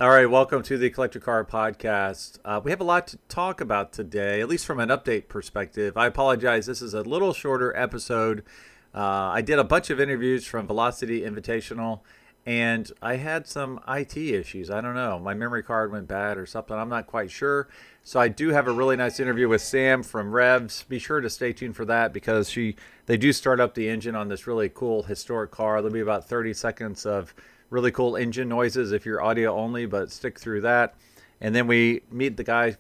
All right, welcome to the Collector Car Podcast. We have a lot to talk about today, at least from an update perspective. I apologize, this is a little shorter episode. I did a bunch of interviews from Velocity Invitational, and I had some IT issues. I don't know, my memory card went bad or something. I'm not quite sure. So I do have a really nice interview with Sam from Revs. Be sure to stay tuned for that because they do start up the engine on this really cool historic car. There'll be about 30 seconds of really cool engine noises if you're audio only, but stick through that. And then we meet the guys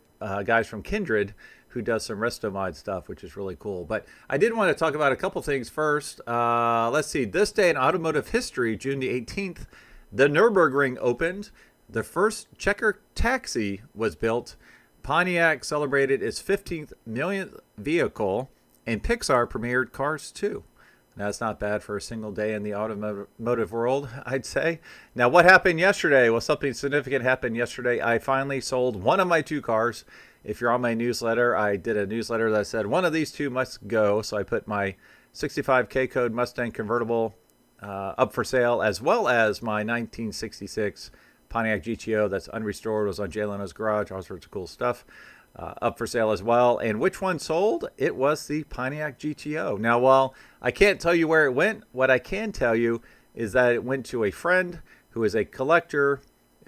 from Kindred who does some resto mod stuff, which is really cool. But I did want to talk about a couple things first. Let's see. This day in automotive history, June the 18th, the Nürburgring opened. The first checker taxi was built. Pontiac celebrated its 15th millionth vehicle, and Pixar premiered Cars 2. That's not bad for a single day in the automotive world, I'd say. Now, what happened yesterday? Well, something significant happened yesterday. I finally sold one of my two cars. If you're on my newsletter, I did a newsletter that said one of these two must go. So I put my 65K code Mustang convertible up for sale, as well as my 1966 Pontiac GTO that's unrestored, was on Jay Leno's garage, all sorts of cool stuff. Up for sale as well. And which one sold? It was the Pontiac GTO. Now, while I can't tell you where it went, what I can tell you is that it went to a friend who is a collector,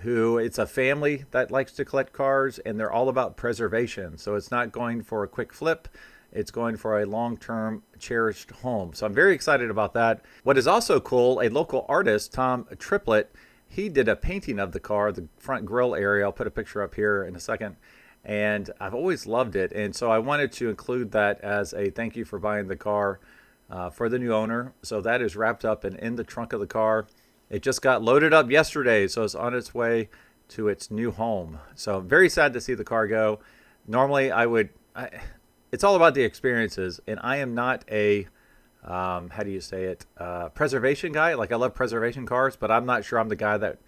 who it's a family that likes to collect cars, and they're all about preservation. So it's not going for a quick flip. It's going for a long-term cherished home. So I'm very excited about that. What is also cool, a local artist, Tom Triplett, he did a painting of the car, the front grille area. I'll put a picture up here in a second. And I've always loved it. And so I wanted to include that as a thank you for buying the car for the new owner. So that is wrapped up and in the trunk of the car. It just got loaded up yesterday, so it's on its way to its new home. So I'm very sad to see the car go. Normally it's all about the experiences. And I am not a, how do you say it, preservation guy. Like, I love preservation cars, but I'm not sure I'm the guy that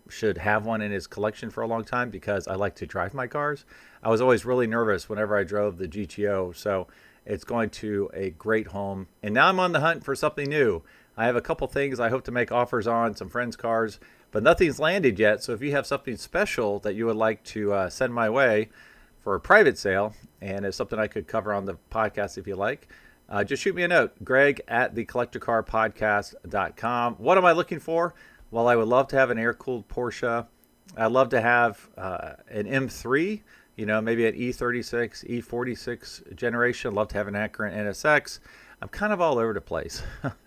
should have one in his collection for a long time because I like to drive my cars. I was always really nervous whenever I drove the GTO, so it's going to a great home. And now I'm on the hunt for something new. I have a couple things I hope to make offers on, some friends' cars, but nothing's landed yet. So if you have something special that you would like to send my way for a private sale, and it's something I could cover on the podcast if you like, just shoot me a note, greg@thecollectorcarpodcast.com. What am I looking for? Well, I would love to have an air-cooled Porsche. I'd love to have an M3, maybe an E36, E46 generation. I'd love to have an Acura NSX. I'm kind of all over the place.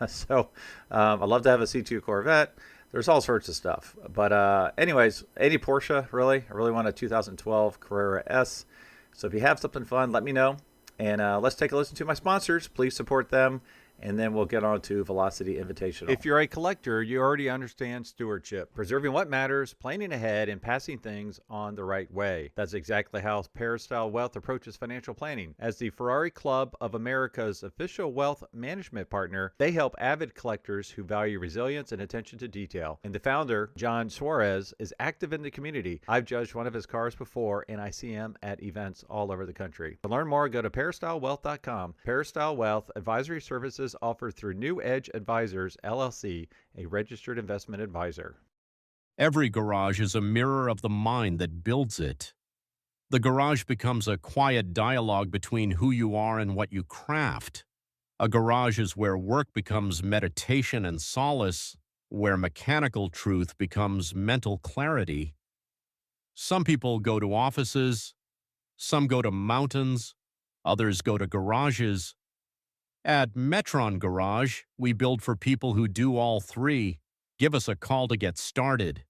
So I'd love to have a C2 Corvette. There's all sorts of stuff. But anyways, any Porsche, really. I really want a 2012 Carrera S. So if you have something fun, let me know. And let's take a listen to my sponsors. Please support them. And then we'll get on to Velocity Invitational. If you're a collector, you already understand stewardship, preserving what matters, planning ahead, and passing things on the right way. That's exactly how Peristyle Wealth approaches financial planning. As the Ferrari Club of America's official wealth management partner, they help avid collectors who value resilience and attention to detail. And the founder, John Suarez, is active in the community. I've judged one of his cars before, and I see him at events all over the country. To learn more, go to peristylewealth.com. Peristyle Wealth Advisory Services offered through New Edge Advisors, LLC, a registered investment advisor. Every garage is a mirror of the mind that builds it. The garage becomes a quiet dialogue between who you are and what you craft. A garage is where work becomes meditation and solace, where mechanical truth becomes mental clarity. Some people go to offices, some go to mountains, others go to garages. At Metron Garage, we build for people who do all three. Give us a call to get started.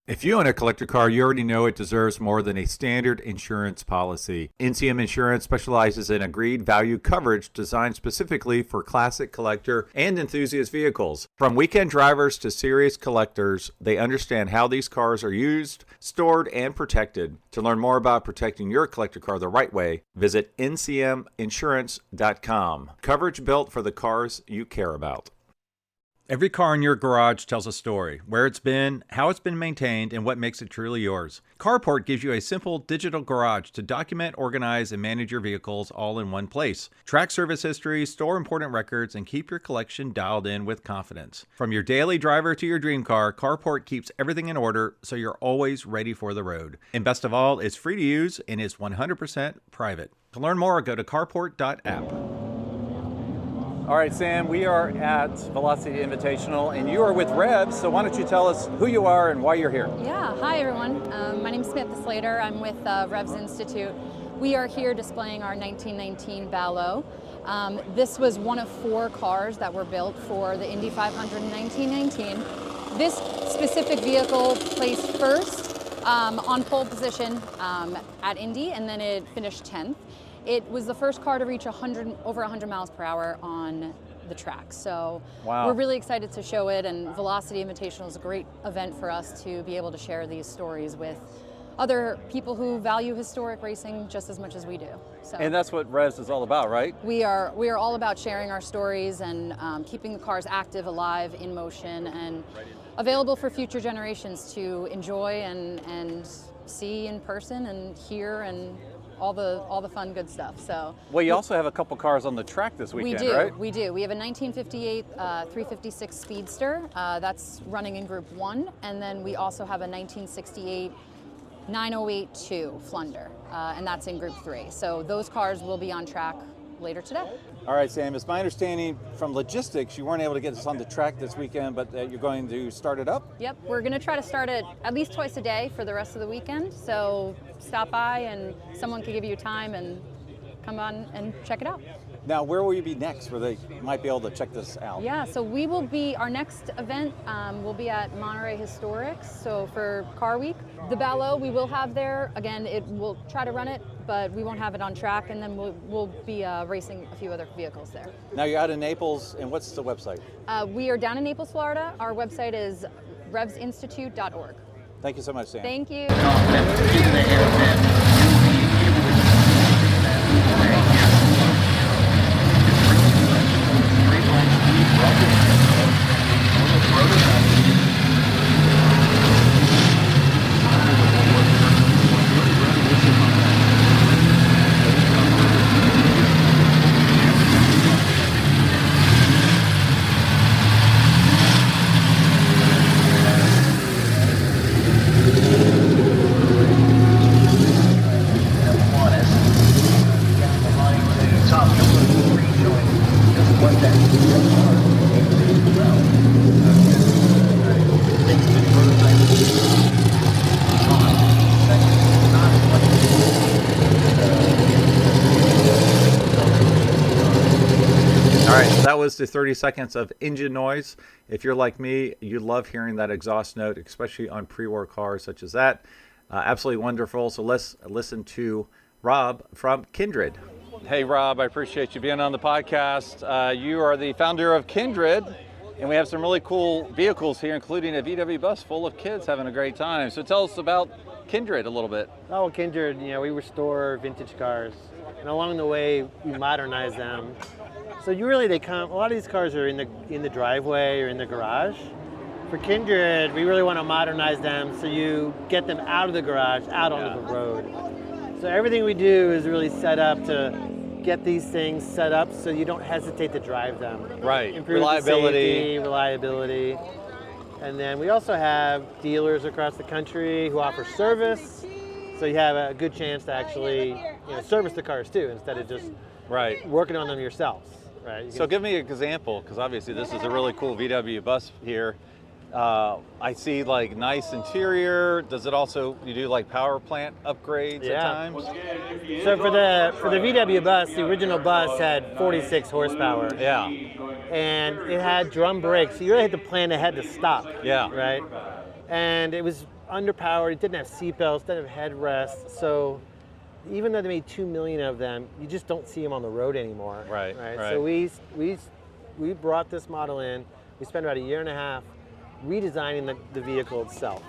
If you own a collector car, you already know it deserves more than a standard insurance policy. NCM Insurance specializes in agreed value coverage designed specifically for classic collector and enthusiast vehicles. From weekend drivers to serious collectors, they understand how these cars are used, stored, and protected. To learn more about protecting your collector car the right way, visit ncminsurance.com. Coverage built for the cars you care about. Every car in your garage tells a story, where it's been, how it's been maintained, and what makes it truly yours. Carport gives you a simple digital garage to document, organize, and manage your vehicles all in one place. Track service history, store important records, and keep your collection dialed in with confidence. From your daily driver to your dream car, Carport keeps everything in order so you're always ready for the road. And best of all, it's free to use and is 100% private. To learn more, go to carport.app. All right, Sam, we are at Velocity Invitational, and you are with Revs, so why don't you tell us who you are and why you're here? Yeah, hi everyone. My name is Samantha Slater. I'm with Revs Institute. We are here displaying our 1919 Ballo. This was one of 4 cars that were built for the Indy 500 in 1919. This specific vehicle placed first on pole position at Indy, and then it finished 10th. It was the first car to reach over 100 miles per hour on the track. So wow. We're really excited to show it, and Velocity Invitational is a great event for us to be able to share these stories with other people who value historic racing just as much as we do. So, and that's what Revs is all about, right? We are all about sharing our stories and keeping the cars active, alive, in motion, and available for future generations to enjoy and see in person and hear and all the fun, good stuff. So, well, you also have a couple cars on the track this weekend, right? We do. We have a 1958 356 Speedster that's running in Group 1, and then we also have a 1968 9082 Flunder, and that's in Group 3. So those cars will be on track later today. All right, Sam, it's my understanding from logistics, you weren't able to get us on the track this weekend, but you're going to start it up? Yep, we're going to try to start it at least twice a day for the rest of the weekend. So stop by and someone can give you time and come on and check it out. Now, where will you be next where they might be able to check this out? Yeah, so we will be, our next event will be at Monterey Historics, so for Car Week. The Ballo we will have there. Again, we'll try to run it, but we won't have it on track, and then we'll be racing a few other vehicles there. Now, you're out in Naples, and what's the website? We are down in Naples, Florida. Our website is revsinstitute.org. Thank you so much, Sam. Thank you. That was the 30 seconds of engine noise. If you're like me, you love hearing that exhaust note, especially on pre-war cars such as that. Absolutely wonderful. So let's listen to Rob from Kindred. Hey, Rob, I appreciate you being on the podcast. You are the founder of Kindred, and we have some really cool vehicles here, including a VW bus full of kids having a great time. So tell us about Kindred a little bit. Oh, Kindred, we restore vintage cars, and along the way, we modernize them. So a lot of these cars are in the driveway or in the garage. For Kindred, we really want to modernize them so you get them out of the garage, out onto the road. So everything we do is really set up to get these things set up so you don't hesitate to drive them. Right, Improve reliability. And then we also have dealers across the country who offer service. So you have a good chance to actually service the cars too, instead of just working on them yourselves. Right. So give me an example, because obviously this is a really cool VW bus here. I see like nice interior. Does it also, you do like power plant upgrades at times? So for the VW bus, the original bus had 46 horsepower. Yeah. And it had drum brakes. So you really had to plan ahead to stop. Yeah. Right. And it was underpowered. It didn't have seatbelts, didn't have headrests. So even though they made 2 million of them, you just don't see them on the road anymore. Right. So we brought this model in. We spent about a year and a half redesigning the vehicle itself.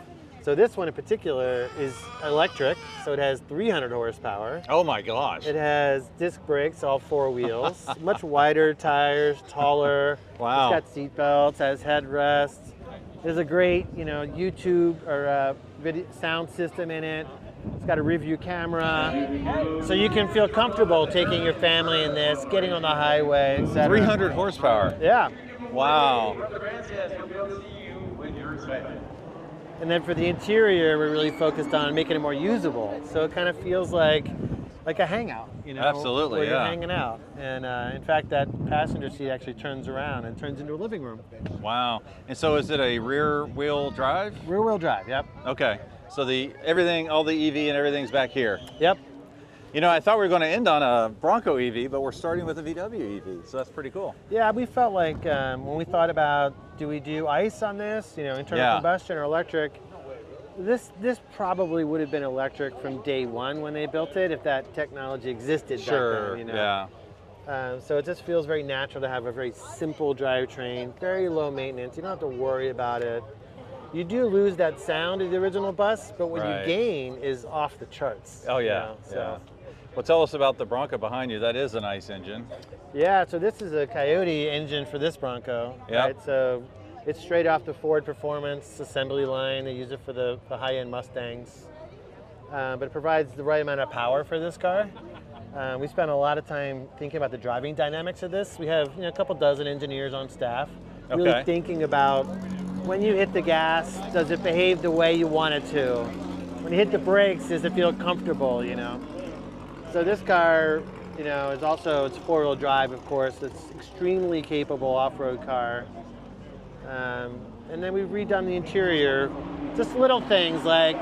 So this one in particular is electric, so it has 300 horsepower. Oh my gosh. It has disc brakes, all 4 wheels, much wider tires, taller. Wow. It's got seat belts, has headrests. There's a great, YouTube or video sound system in it. It's got a rear-view camera, so you can feel comfortable taking your family in this, getting on the highway, etc. 300 horsepower. Yeah. Wow. And then for the interior, we're really focused on making it more usable. So it kind of feels like a hangout, Absolutely, where you're yeah. hanging out. And in fact, that passenger seat actually turns around and turns into a living room. Wow. And so is it a rear wheel drive? Rear wheel drive, yep. Okay. So all the EV and everything's back here. Yep. I thought we were going to end on a Bronco EV, but we're starting with a VW EV, so that's pretty cool. Yeah, we felt like when we thought about, do we do ICE on this, internal combustion or electric, this probably would have been electric from day one when they built it, if that technology existed back then. Yeah. So it just feels very natural to have a very simple drivetrain, very low maintenance. You don't have to worry about it. You do lose that sound of the original bus, but what you gain is off the charts. Oh yeah. So. Well, tell us about the Bronco behind you. That is an ICE engine. Yeah, so this is a Coyote engine for this Bronco. Yep. Right? So it's straight off the Ford Performance assembly line. They use it for the high-end Mustangs. But it provides the right amount of power for this car. We spent a lot of time thinking about the driving dynamics of this. We have a couple dozen engineers on staff really thinking about when you hit the gas, does it behave the way you want it to? When you hit the brakes, does it feel comfortable, So this car, is also, it's 4-wheel drive, of course. It's extremely capable off-road car. And then we've redone the interior. Just little things like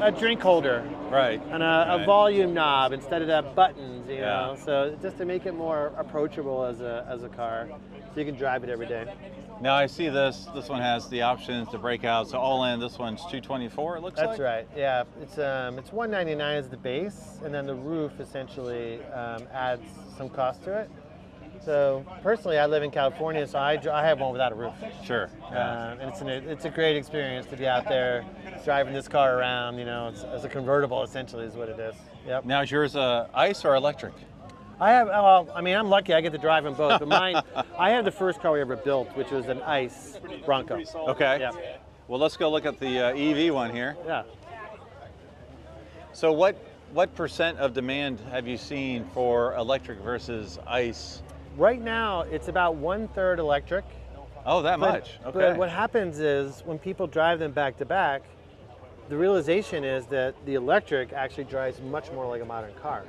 a drink holder. Right. And a volume knob instead of that buttons, Yeah. So just to make it more approachable as a car, so you can drive it every day. Now I see this one has the options to break out. So all in, this one's $224, it looks like? That's right. Yeah, it's $199 as the base, and then the roof essentially adds some cost to it. So personally, I live in California, so I have one without a roof. Sure. Yeah. And it's a great experience to be out there driving this car around. As a convertible, essentially, is what it is. Yep. Now is yours ICE or electric? I'm lucky. I get to drive them both. But mine, I have the first car we ever built, which was an ICE Bronco. Okay. Yeah. Well, let's go look at the EV one here. Yeah. So what percent of demand have you seen for electric versus ICE? Right now, it's about 1/3 electric. Oh, that much? Okay. But what happens is when people drive them back to back, the realization is that the electric actually drives much more like a modern car.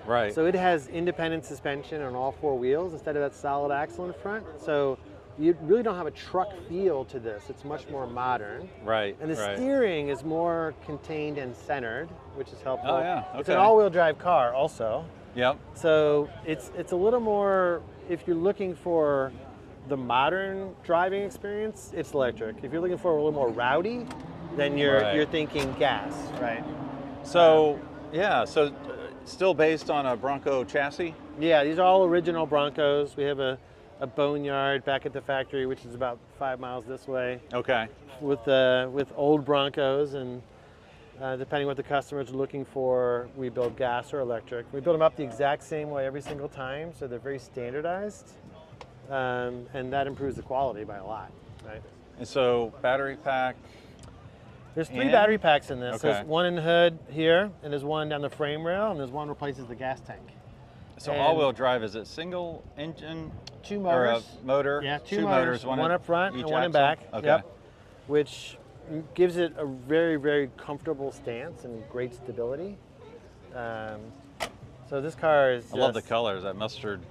Right. So it has independent suspension on all 4 wheels instead of that solid axle in front. So you really don't have a truck feel to this. It's much more modern. Right. And the right. steering is more contained and centered, which is helpful. Oh, yeah. It's an Okay. all-wheel drive car also. Yep. So it's a little more, if you're looking for the modern driving experience, it's electric. If you're looking for a little more rowdy, then you're thinking gas, right? So, so still based on a Bronco chassis? Yeah, these are all original Broncos. We have a boneyard back at the factory, which is about 5 miles this way, Okay. with old Broncos, and depending what the customers are looking for, we build gas or electric. We build them up the exact same way every single time, so they're very standardized, and that improves the quality by a lot, right? And so battery pack? There's 3 And? battery packs in this. Okay. There's one in the hood here, and there's one down the frame rail, and there's one replaces the gas tank. So And all-wheel drive, is it single engine? 2 Or a motors. motor? Yeah, two motors, one up front each and one in axle? back. Okay. Yep. Which gives it a very, very comfortable stance and great stability. So this car is I love the colors, that mustard.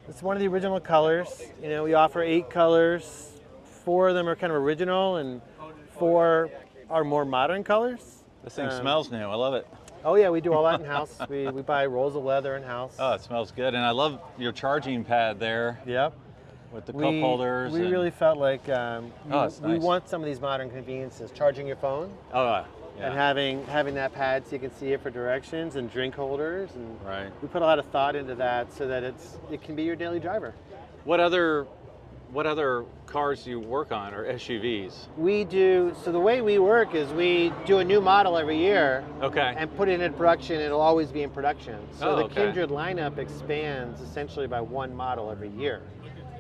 It's one of the original colors. We offer 8 colors. 4 of them are kind of original, and 4 are more modern colors. This thing smells new, I love it. Oh yeah, we do all that in-house. we buy rolls of leather in-house. Oh, it smells good. And I love your charging pad there Yep. with the cup holders. We and- really felt like it's we nice. want some of these modern conveniences. Charging your phone Oh, yeah. and having that pad so you can see it for directions, and drink holders. And Right. we put a lot of thought into that so that it can be your daily driver. What other what other cars do you work on, or SUVs? We do, so the way we work is we do a new model every year Okay. and put it in production. It'll always be in production. So Oh, the okay. Kindred lineup expands essentially by one model every year.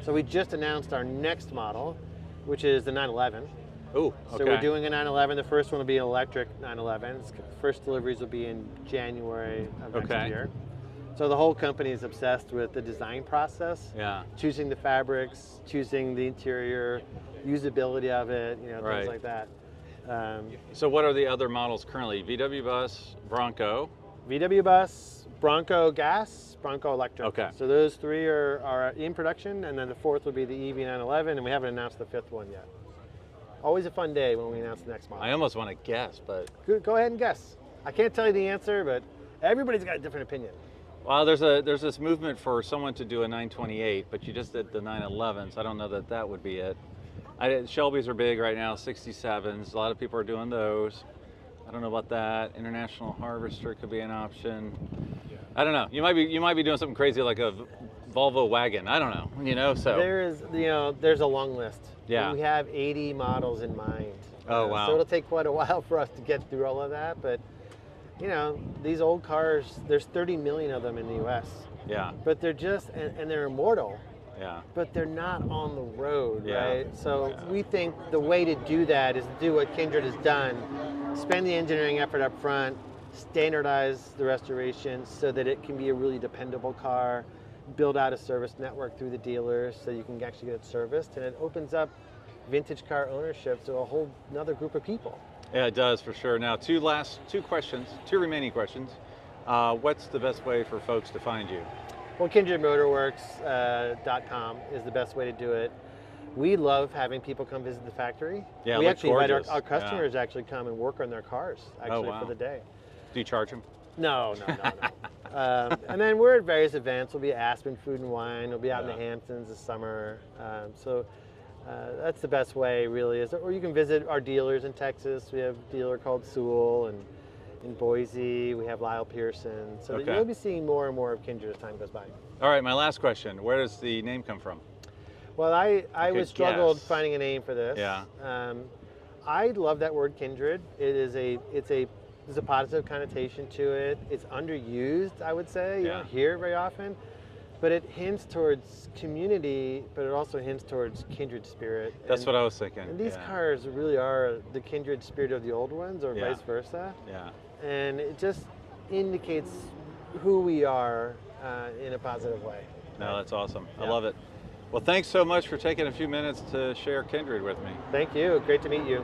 So we just announced our next model, which is the 911. Ooh, okay. So we're doing a 911. The first one will be an electric 911. First deliveries will be in January of next Okay. year. So the whole company is obsessed with the design process. Yeah. Choosing the fabrics, choosing the interior, usability of it, Right. things like that. So what are the other models currently? VW Bus, Bronco. VW Bus, Bronco Gas, Bronco Electric. Okay. So those three are in production, and then the fourth will be the EV911, and we haven't announced the fifth one yet. Always a fun day when we announce the next model. I almost want to guess, but Go ahead and guess. I can't tell you the answer, but everybody's got a different opinion. well, there's this movement for someone to do a 928, but you just did the 911, so I don't know that would be it. Shelbys are big right now, 67s. A lot of people are doing those. I don't know about that. International Harvester could be an option. I don't know. You might be doing something crazy like a Volvo wagon. I don't know. So There's a long list. Yeah. We have 80 models in mind. Oh, wow. So it'll take quite a while for us to get through all of that, but these old cars, there's 30 million of them in the US. yeah, But they're just, and they're immortal, yeah, but they're not on the road, Yeah. right? So we think the way to do that is to do what Kindred has done, spend the engineering effort up front, standardize the restoration so that it can be a really dependable car, build out a service network through the dealers so you can actually get it serviced, and it opens up vintage car ownership to a whole another group of people. yeah. It does for sure. Now, two remaining questions. What's the best way for folks to find you? Well, KindredMotorworks.com is the best way to do it. We love having people come visit the factory. Yeah, it we looks actually invite gorgeous. our customers actually come and work on their cars wow. for the day. Do you charge them? No. And then we're at various events. We'll be at Aspen Food and Wine. We'll be out in the Hamptons this summer. That's the best way, really. Or you can visit our dealers in Texas. We have a dealer called Sewell, and in Boise we have Lyle Pearson. So Okay. you'll be seeing more and more of Kindred as time goes by. All right, my last question. Where does the name come from? Well, I was struggled guess. finding a name for this. Yeah. I love that word kindred. There's a positive connotation to it. It's underused, I would say. You Yeah. don't hear it very often, but it hints towards community, but it also hints towards kindred spirit. That's what I was thinking. And these yeah. cars really are the kindred spirit of the old ones, or Yeah. vice versa. Yeah. And it just indicates who we are in a positive way. No, that's awesome. I Yeah. love it. Well, thanks so much for taking a few minutes to share Kindred with me. Thank you. Great to meet you.